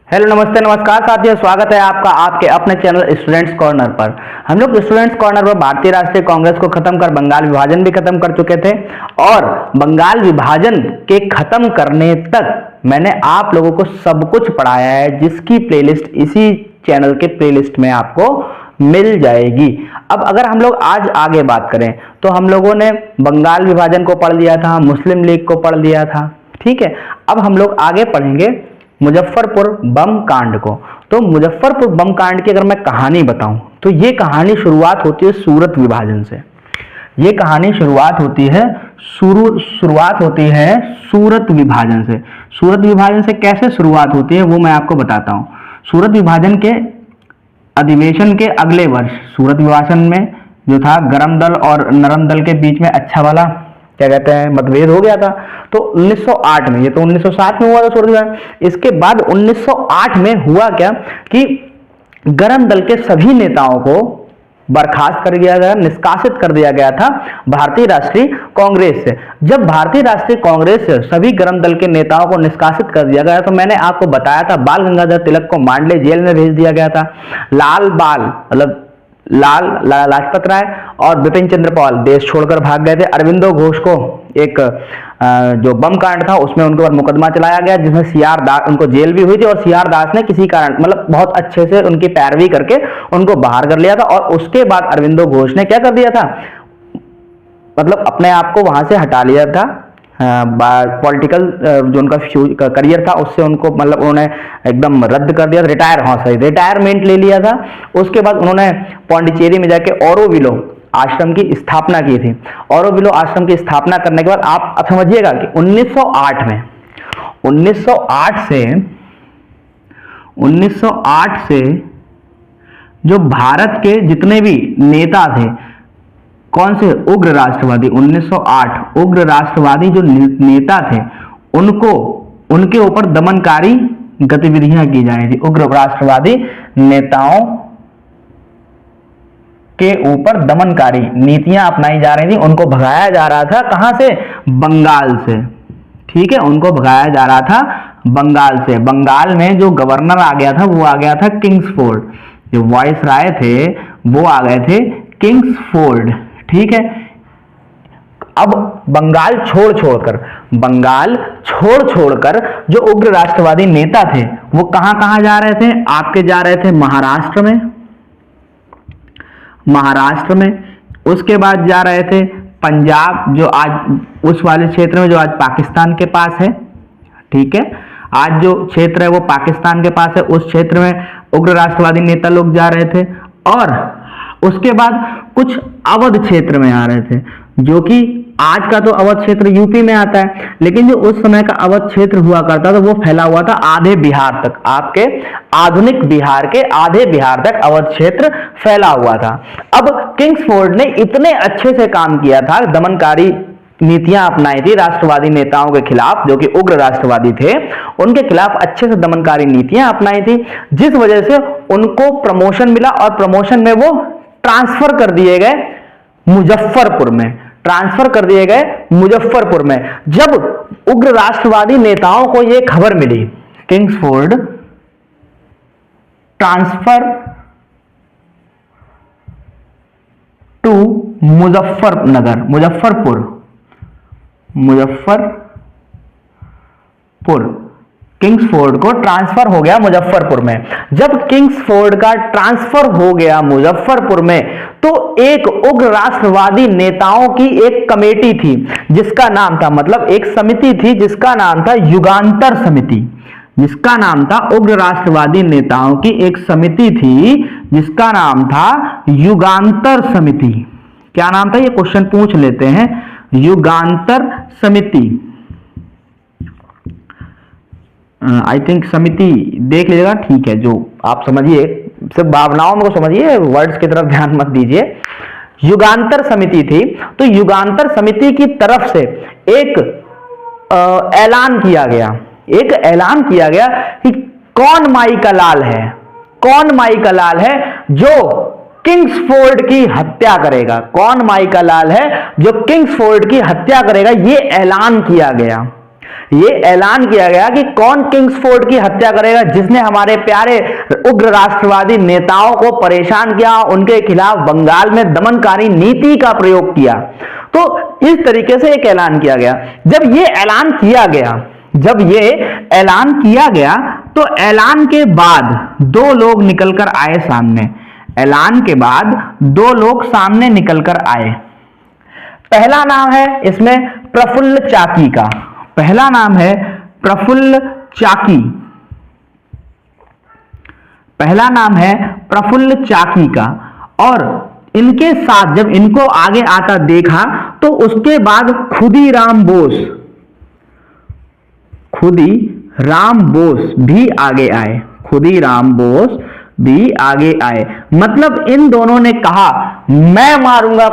Hello नमस्ते नमस्कार साथियों, स्वागत है आपका आपके अपने चैनल स्टूडेंट्स कॉर्नर पर। हम लोग स्टूडेंट्स कॉर्नर पर भारतीय राष्ट्रीय कांग्रेस को खत्म कर बंगाल विभाजन भी खत्म कर चुके थे और बंगाल विभाजन के खत्म करने तक मैंने आप लोगों को सब कुछ पढ़ाया है, जिसकी प्लेलिस्ट इसी चैनल के प्लेलिस्ट में आपको मिल जाएगी। अब अगर हम लोग आज आगे बात करें तो हम लोगों ने बंगाल विभाजन को पढ़ लिया था, मुस्लिम लीग को पढ़ लिया था, ठीक है। अब हम लोग आगे पढ़ेंगे मुजफ्फरपुर बम कांड को। तो मुजफ्फरपुर बम कांड की अगर मैं कहानी बताऊं तो ये कहानी शुरुआत होती है सूरत विभाजन से। ये कहानी शुरुआत होती है सूरत विभाजन से। सूरत विभाजन से कैसे शुरुआत होती है वो मैं आपको बताता हूं। सूरत विभाजन के अधिवेशन के अगले वर्ष सूरत विभाजन में जो था गरम दल और नरम दल के बीच में अच्छा वाला क्या कहते हैं मतभेद हो गया था। तो 1908 में, ये तो 1907 में हुआ था सूरत विभाजन। इसके बाद 1908 में हुआ क्या कि गरम दल के सभी नेताओं को बर्खास्त कर दिया गया, निष्कासित कर दिया गया था भारतीय राष्ट्रीय कांग्रेस से। जब भारतीय राष्ट्रीय कांग्रेस से सभी गरम दल के नेताओं को निष्कासित कर दिया गया तो मैंने आपको बताया था बाल गंगाधर तिलक को मांडले जेल में भेज दिया गया था। लाल लाजपत राय और बिपिन चंद्र पाल देश छोड़कर भाग गए थे। अरविंदो घोष को एक जो बम कांड था उसमें उनके ऊपर मुकदमा चलाया गया, जिसमें सीआर दास, उनको जेल भी हुई थी और सीआर दास ने किसी कारण मतलब बहुत अच्छे से उनकी पैरवी करके उनको बाहर कर लिया था। और उसके बाद अरविंदो घोष ने क्या कर दिया था, मतलब अपने आप को वहां से हटा लिया था। पॉलिटिकल जो उनका करियर था उससे उनको मतलब उन्होंने एकदम रद्द कर दिया, रिटायरमेंट ले लिया था। उसके बाद उन्होंने पौंडीचेरी में जाके ऑरोविलो आश्रम की स्थापना की थी। ऑरोविलो आश्रम की स्थापना करने के बाद आप अब समझिएगा कि 1908 से जो भारत के जितने भी नेता थे, कौन से उग्र राष्ट्रवादी, 1908 उग्र राष्ट्रवादी जो नेता थे उनको उनके ऊपर दमनकारी गतिविधियां की जा रही थी। उग्र राष्ट्रवादी नेताओं के ऊपर दमनकारी नीतियां अपनाई जा रही थी, उनको भगाया जा रहा था। कहां से? बंगाल से, ठीक है। उनको भगाया जा रहा था बंगाल से। बंगाल में जो गवर्नर आ गया था वो आ गया था किंग्सफोर्ड, जो वाइस राय थे वो आ गए थे किंग्सफोर्ड, ठीक है। अब बंगाल छोड़ छोड़कर जो उग्र राष्ट्रवादी नेता थे वो कहां कहां जा रहे थे? आपके जा रहे थे महाराष्ट्र में। उसके बाद जा रहे थे पंजाब, जो आज उस वाले क्षेत्र में जो आज पाकिस्तान के पास है, ठीक है। आज जो क्षेत्र है वो पाकिस्तान के पास है, उस क्षेत्र में उग्र राष्ट्रवादी नेता लोग जा रहे थे। और उसके बाद कुछ अवध क्षेत्र में आ रहे थे, जो कि आज का तो अवध क्षेत्र यूपी में आता है, लेकिन जो उस समय का अवध क्षेत्र हुआ करता था वो फैला हुआ था आधे बिहार तक। आपके आधुनिक बिहार के आधे बिहार तक अवध क्षेत्र फैला हुआ था। अब किंग्सफोर्ड ने इतने अच्छे से काम किया था, दमनकारी नीतियां अपनाई थी राष्ट्रवादी नेताओं के खिलाफ, जो कि उग्र राष्ट्रवादी थे, उनके खिलाफ अच्छे से दमनकारी नीतियां अपनाई थी, जिस वजह से उनको प्रमोशन मिला और प्रमोशन में वो ट्रांसफर कर दिए गए मुजफ्फरपुर में। जब उग्र राष्ट्रवादी नेताओं को यह खबर मिली, Kingsford transfer to Muzaffarpur, Kingsford को ट्रांसफर हो गया मुजफ्फरपुर में। जब किंग्सफोर्ड का ट्रांसफर हो गया मुजफ्फरपुर में तो एक उग्र राष्ट्रवादी नेताओं की एक कमेटी थी जिसका नाम था, मतलब एक समिति थी जिसका नाम था युगांतर समिति। जिसका नाम था उग्र राष्ट्रवादी नेताओं की एक समिति थी जिसका नाम था युगांतर समिति। क्या नाम था? ये क्वेश्चन पूछ लेते हैं। युगांतर समिति, आई थिंक समिति देख लीजिएगा, ठीक है। जो आप समझिए, सिर्फ भावनाओं में को समझिए, वर्ड्स की तरफ ध्यान मत दीजिए। युगांतर समिति थी, तो युगांतर समिति की तरफ से एक ऐलान किया गया कि कौन माई का लाल है जो किंग्सफोर्ड की हत्या करेगा। कौन माई का लाल है जो किंग्सफोर्ड की हत्या करेगा, यह ऐलान किया गया। ये ऐलान किया गया कि कौन किंग्सफोर्ड की हत्या करेगा, जिसने हमारे प्यारे उग्र राष्ट्रवादी नेताओं को परेशान किया, उनके खिलाफ बंगाल में दमनकारी नीति का प्रयोग किया। तो इस तरीके से एक ऐलान किया गया। जब ये ऐलान किया गया तो ऐलान के बाद दो लोग निकलकर आए सामने। ऐलान के बाद दो लोग सामने निकलकर आए। पहला नाम है इसमें प्रफुल्ल चाकी का। पहला नाम है प्रफुल्ल चाकी। पहला नाम है प्रफुल्ल चाकी का। और इनके साथ जब इनको आगे आता देखा तो उसके बाद खुदीराम बोस भी आगे आए। खुदीराम बोस भी आगे आए। मतलब इन दोनों ने कहा मैं मारूंगा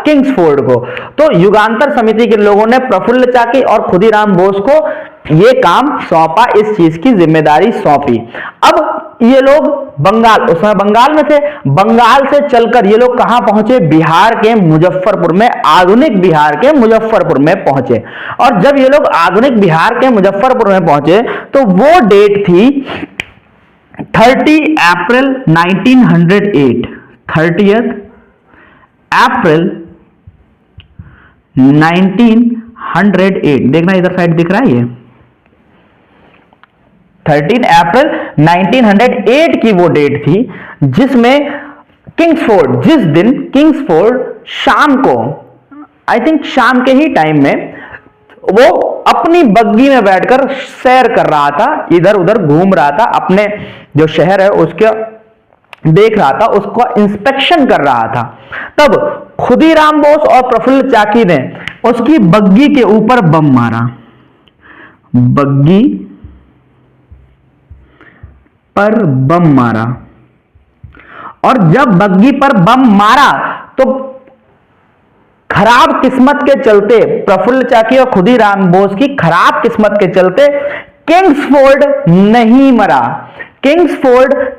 किंग्सफोर्ड को। तो युगांतर समिति के लोगों ने प्रफुल्ल चाकी और खुदीराम बोस को ये काम सौंपा, इस चीज की जिम्मेदारी सौंपी। अब ये लोग उस समय बंगाल में थे। बंगाल से चलकर ये लोग कहां पहुंचे? बिहार के मुजफ्फरपुर में, आधुनिक बिहार के मुजफ्फरपुर में पहुंचे। और जब ये लोग आधुनिक बिहार के मुजफ्फरपुर में पहुंचे तो वो डेट थी 30 अप्रैल 1908। 30 अप्रैल 1908। देखना इधर साइड दिख रहा है ये 13 अप्रैल 1908 की वो डेट थी जिसमें जिस दिन किंग्सफोर्ड शाम को, आई थिंक शाम के ही टाइम में, वो अपनी बग्गी में बैठकर सैर कर रहा था, इधर उधर घूम रहा था, अपने जो शहर है उसके देख रहा था, उसको इंस्पेक्शन कर रहा था। तब खुदीराम बोस और प्रफुल्ल चाकी ने उसकी बग्गी के ऊपर बम मारा। बग्गी पर बम मारा। और जब बग्गी पर बम मारा तो खराब किस्मत के चलते, प्रफुल्ल चाकी और खुदीराम बोस की खराब किस्मत के चलते किंग्सफोर्ड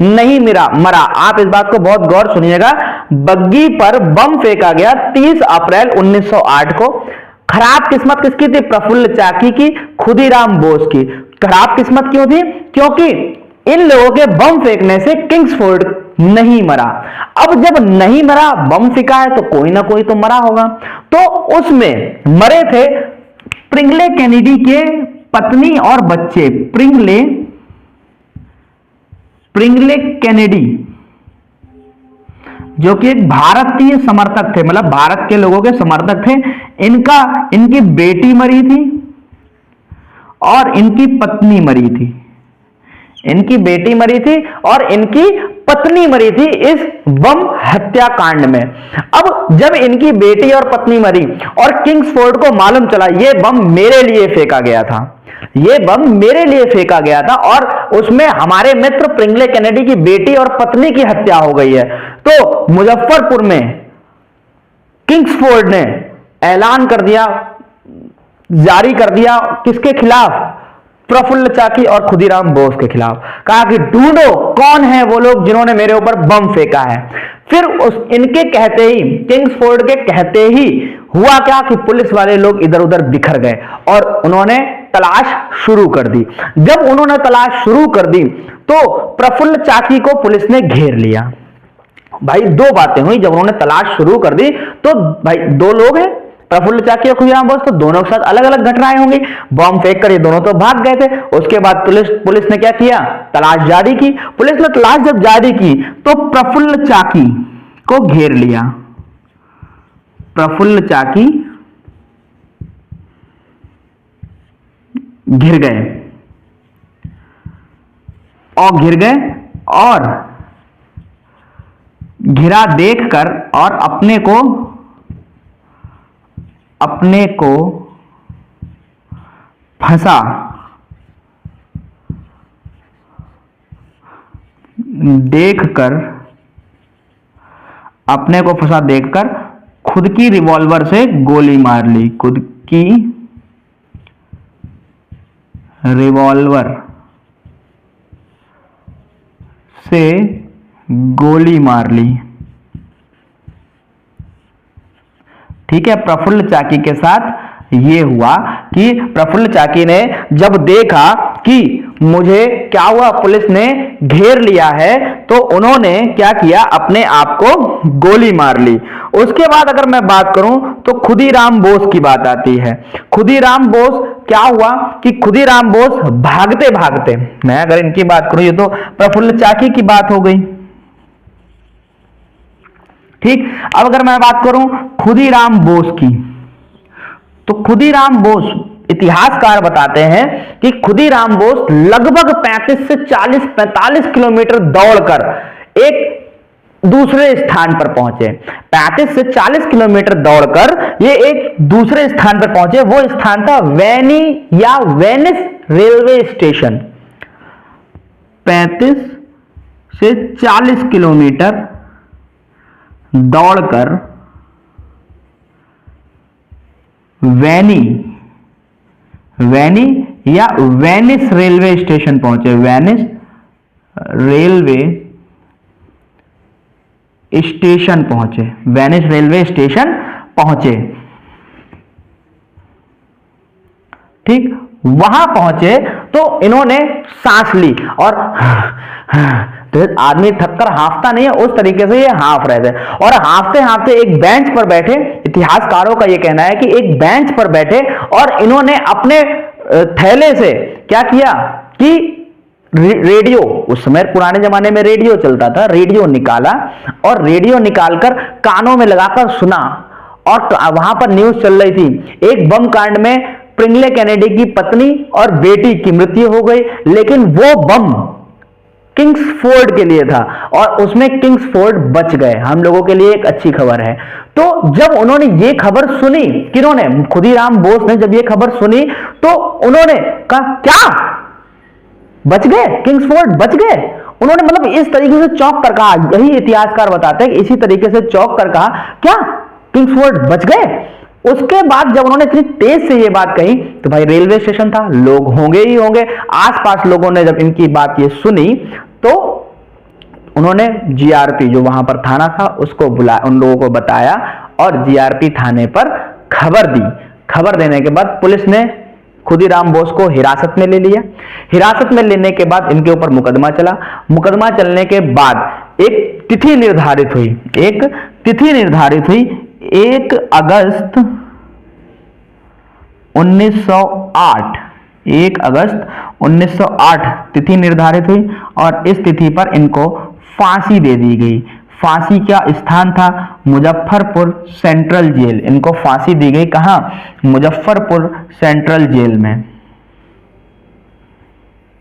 नहीं मरा। आप इस बात को बहुत गौर सुनिएगा। बग्गी पर बम फेंका गया 30 अप्रैल 1908 को। खराब किस्मत किसकी थी? प्रफुल्ल चाकी की, खुदीराम बोस की। खराब किस्मत क्यों थी? क्योंकि इन लोगों के बम फेंकने से किंग्सफोर्ड नहीं मरा। अब जब नहीं मरा, बम फेंका है तो कोई ना कोई तो मरा होगा। तो उसमें मरे थे प्रिंगले कैनेडी के पत्नी और बच्चे। प्रिंगले कैनेडी जो कि एक भारतीय समर्थक थे, मतलब भारत के लोगों के समर्थक थे। इनकी बेटी मरी थी और इनकी पत्नी मरी थी। इनकी बेटी मरी थी और इनकी पत्नी मरी थी इस बम हत्याकांड में। अब जब इनकी बेटी और पत्नी मरी और किंग्सफोर्ड को मालूम चला ये बम मेरे लिए फेंका गया था, और उसमें हमारे मित्र प्रिंगले कैनेडी की बेटी और पत्नी की हत्या हो गई है, तो मुजफ्फरपुर में किंग्सफोर्ड ने ऐलान कर दिया, जारी कर दिया, किसके खिलाफ? प्रफुल्ल चाकी और खुदीराम बोस के खिलाफ। कहा कि ढूंढो कौन है वो लोग जिन्होंने मेरे ऊपर बम फेंका है। फिर इनके कहते ही, किंग्सफोर्ड के कहते ही हुआ क्या कि पुलिस वाले लोग इधर उधर बिखर गए और उन्होंने तलाश शुरू कर दी। जब उन्होंने तलाश शुरू कर दी तो प्रफुल्ल चाकी को पुलिस ने घेर लिया। भाई दो बातें हुई। जब उन्होंने तलाश शुरू कर दी तो भाई दो लोग हैं, प्रफुल्ल चाकी और खुदीराम बोस, तो दोनों के साथ अलग अलग घटनाएं होंगी। बम फेंक कर ये दोनों तो भाग गए थे। उसके बाद पुलिस ने क्या किया? तलाश जारी की। पुलिस ने तलाश जब जारी की तो प्रफुल्ल चाकी को घेर लिया। प्रफुल्ल चाकी घिर गए और घिरा देखकर और अपने को फंसा देखकर खुद की रिवॉल्वर से गोली मार ली। खुद की रिवॉल्वर से गोली मार ली। ठीक है, प्रफुल्ल चाकी के साथ ये हुआ कि प्रफुल्ल चाकी ने जब देखा कि मुझे क्या हुआ, पुलिस ने घेर लिया है, तो उन्होंने क्या किया, अपने आप को गोली मार ली। उसके बाद अगर मैं बात करूं तो खुदीराम बोस की बात आती है। खुदीराम बोस क्या हुआ कि खुदीराम बोस भागते भागते, मैं अगर इनकी बात करूं, ये तो प्रफुल्ल चाकी की बात हो गई, ठीक। अब अगर मैं बात करूं खुदीराम बोस की, तो खुदीराम बोस, इतिहासकार बताते हैं कि खुदीराम बोस लगभग 35 से 45 किलोमीटर दौड़कर एक दूसरे स्थान पर पहुंचे। 35 से 40 किलोमीटर दौड़कर ये एक दूसरे स्थान पर पहुंचे। वो स्थान था वेनी या वेनिस रेलवे स्टेशन। 35 से 40 किलोमीटर दौड़कर वेनी या वेनिस रेलवे स्टेशन पहुंचे। वेनिस रेलवे स्टेशन पहुंचे, वेनिस रेलवे स्टेशन पहुंचे, ठीक। वहां पहुंचे तो इन्होंने सांस ली, और तो आदमी थककर हांफता नहीं है, उस तरीके से ये हांफ रहे थे। और हांफते हांफते एक बेंच पर बैठे, इतिहासकारों का ये कहना है कि एक बेंच पर बैठे और इन्होंने अपने थैले से क्या किया कि रेडियो, उस समय पुराने जमाने में रेडियो चलता था, रेडियो निकाला और रेडियो निकालकर कानों में लगाकर सुना। और वहां पर न्यूज चल रही थी, एक बम कांड में प्रिंगले कैनेडी की पत्नी और बेटी की मृत्यु हो गई, लेकिन वो बम किंग्सफोर्ड के लिए था और उसमें किंग्सफोर्ड बच गए। हम लोगों के लिए एक अच्छी खबर है। तो जब उन्होंने ये खबर सुनी, किन्होंने, खुदीराम बोस ने जब ये खबर सुनी, तो उन्होंने कहा क्या बच गए, किंग्सफोर्ड बच गए। उन्होंने मतलब इस तरीके से चौंक कर कहा, यही इतिहासकार बताते हैं कि इसी तरीके से चौंक कर कहा क्या किंग्सफोर्ड बच गए। उसके बाद जब उन्होंने इतनी तेज से ये बात कही, तो भाई रेलवे स्टेशन था, लोग होंगे ही होंगे। आसपास लोगों ने जब इनकी बात ये सुनी तो उन्होंने जीआरपी, जो वहां पर थाना था, उसको बुलाया, उन लोगों को बताया और जीआरपी थाने पर खबर दी। खबर देने के बाद पुलिस ने खुदीराम बोस को हिरासत में ले लिया। हिरासत में लेने के बाद इनके ऊपर मुकदमा चला। मुकदमा चलने के बाद एक तिथि निर्धारित हुई, 1 अगस्त 1908, 1 अगस्त 1908 तिथि निर्धारित हुई और इस तिथि पर इनको फांसी दे दी गई। फांसी का स्थान था मुजफ्फरपुर सेंट्रल जेल। इनको फांसी दी गई कहां, मुजफ्फरपुर सेंट्रल जेल में,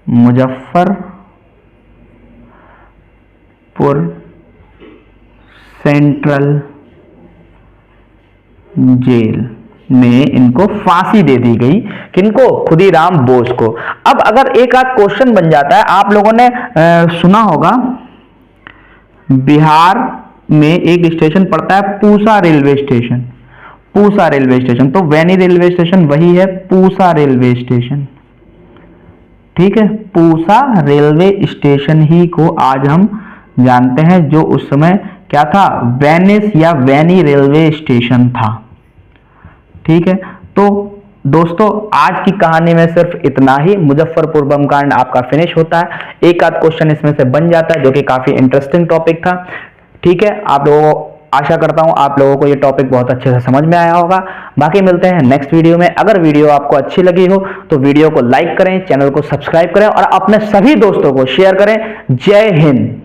मुजफ्फरपुर सेंट्रल जेल में इनको फांसी दे दी गई। किनको, खुदीराम बोस को। अब अगर एक आध क्वेश्चन बन जाता है, आप लोगों ने सुना होगा बिहार में एक स्टेशन पड़ता है Pusa railway station. Pusa railway station, तो वेनी रेलवे स्टेशन वही है, पूसा रेलवे स्टेशन, ठीक है। पूसा रेलवे स्टेशन ही को आज हम जानते हैं, जो उस समय क्या था, वेनिस या वेनी रेलवे स्टेशन था, ठीक है। तो दोस्तों आज की कहानी में सिर्फ इतना ही। मुजफ्फरपुर बम कांड आपका फिनिश होता है। एक आध क्वेश्चन इसमें से बन जाता है, जो कि काफी इंटरेस्टिंग टॉपिक था, ठीक है। आप लोगों को आशा करता हूं आप लोगों को ये टॉपिक बहुत अच्छे से समझ में आया होगा। बाकी मिलते हैं नेक्स्ट वीडियो में। अगर वीडियो आपको अच्छी लगी हो तो वीडियो को लाइक करें, चैनल को सब्सक्राइब करें और अपने सभी दोस्तों को शेयर करें। जय हिंद।